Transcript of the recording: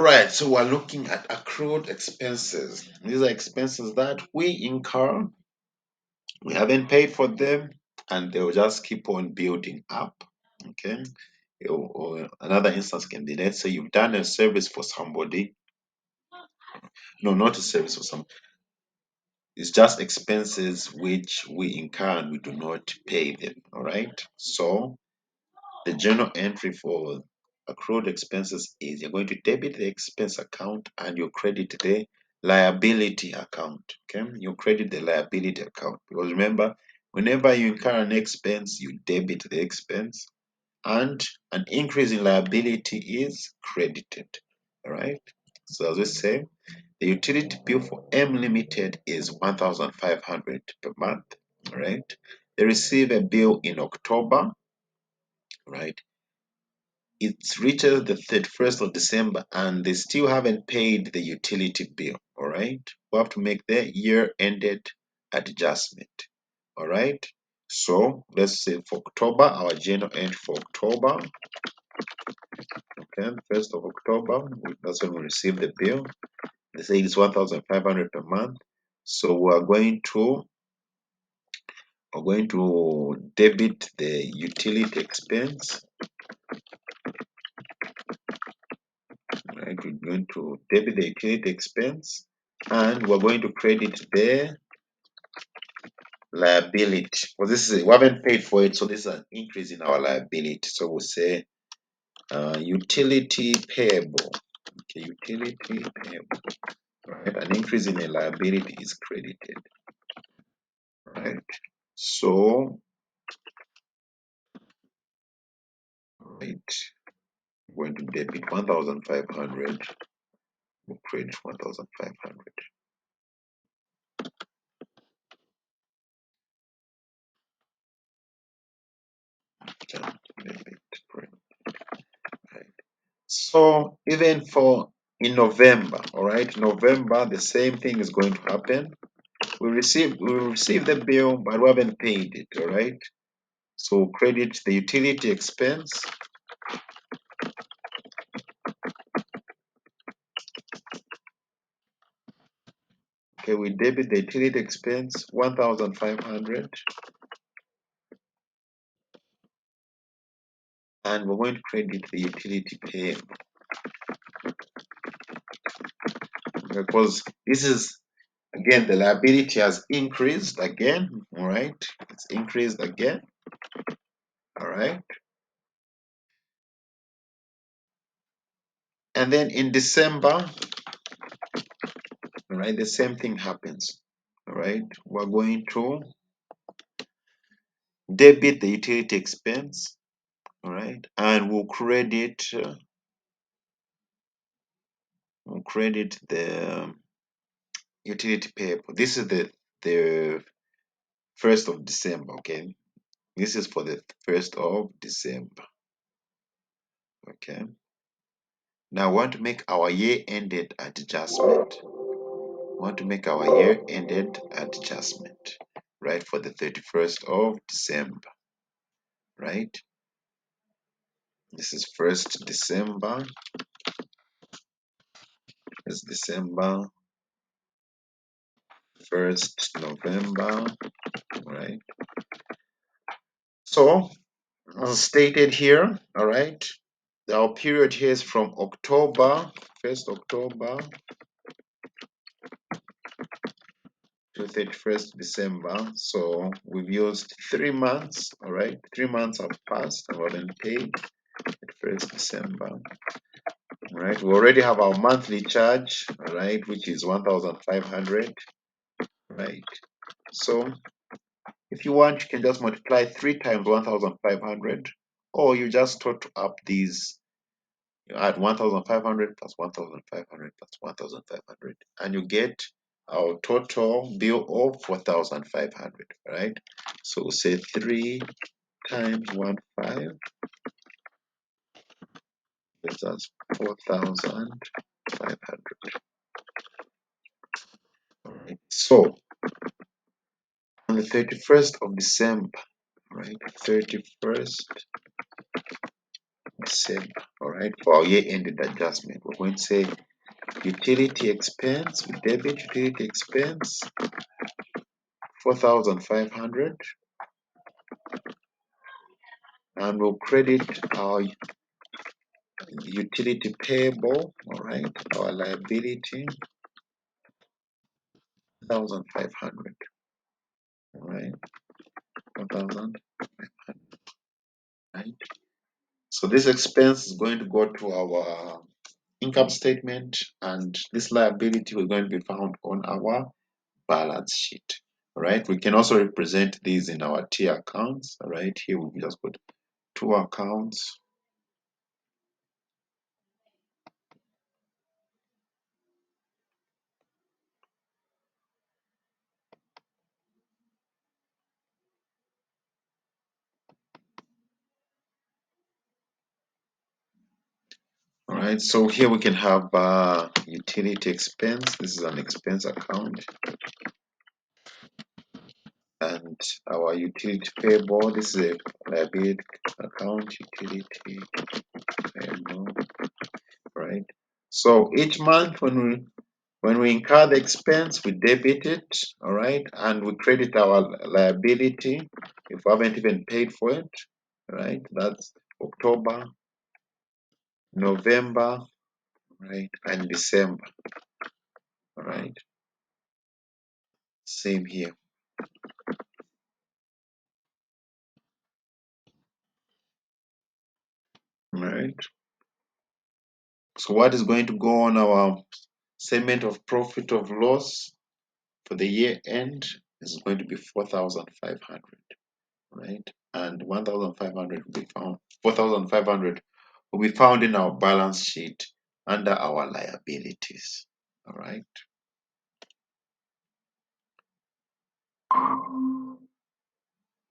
Right, so we're looking at accrued expenses. These are expenses that we incur, we haven't paid for them, and they'll just keep on building up. Okay. Or another instance can be, let's say you've done a service for somebody. No, not a service for some. It's just expenses which we incur and we do not pay them. All right. So the journal entry for accrued expenses is you're going to debit the expense account and you credit the liability account. Okay, you credit the liability account because remember, whenever you incur an expense, you debit the expense, and an increase in liability is credited. All right. So as we say, the utility bill for M Limited is 1,500 per month. All right. They receive a bill in October. Right. It reaches the 31st of December and they still haven't paid the utility bill. All right. We have to make the year ended adjustment. All right. So let's say for October, our general entry for October, okay, 1st of October, that's when we receive the bill. They say it's 1,500 per month. So we're going to debit the utility expense. Right, we're going to debit the utility expense and we're going to credit the liability. Well, this is we haven't paid for it, so this is an increase in our liability. So we'll say utility payable. Okay, utility payable. Right, an increase in a liability is credited. Right. So right, we're going to debit 1,500. We'll credit 1,500. Debit, credit. Right. So even for in November, all right, November, the same thing is going to happen. We receive the bill, but we haven't paid it, all right? So credit the utility expense. Okay, we debit the utility expense 1,500, and we're going to credit the utility payable because this is again the liability has increased again, all right? It's increased again, all right? And then in December, all right, the same thing happens, all right? We're going to debit the utility expense, all right, and we'll credit the utility payable. This is the 1st of December, okay? This is for the 1st of December, okay? Now, we want to make our year-ended adjustment. We want to make our year-ended adjustment, right, for the 31st of December, right? This is 1st December. It's December, 1st November, right? So, as stated here, all right, our period here is from October, 1st October to 31st December. So we've used 3 months, all right? 3 months have passed and we haven't paid at 1st December. All right, we already have our monthly charge, all right, which is 1,500, right? So if you want, you can just multiply 3 times 1,500, or you just total up these. You add 1,500 plus 1,500 plus 1,500, and you get our total bill of 4,500, right? So we'll say 3 times 1,500 gives us 4,500. All right. So on the 31st of December, right? 31st December, all right? For our year-ended adjustment, we're going to say utility expense, we debit utility expense 4,500, and we'll credit our utility payable, all right, our liability 1,500, all right, 1,000, right? So this expense is going to go to our income statement, and this liability will going to be found on our balance sheet. All right, we can also represent these in our T accounts. All right, here we just put two accounts. All right, so here we can have utility expense. This is an expense account, and our utility payable. This is a liability account, utility payable. Right. So each month when we incur the expense, we debit it, all right, and we credit our liability if we haven't even paid for it, right? That's October, November, right, and December, all right. Same here, all right. So what is going to go on our statement of profit of loss for the year end is going to be 4,500, right? And 1,500 will be found. 4,500 will be found in our balance sheet under our liabilities. All right.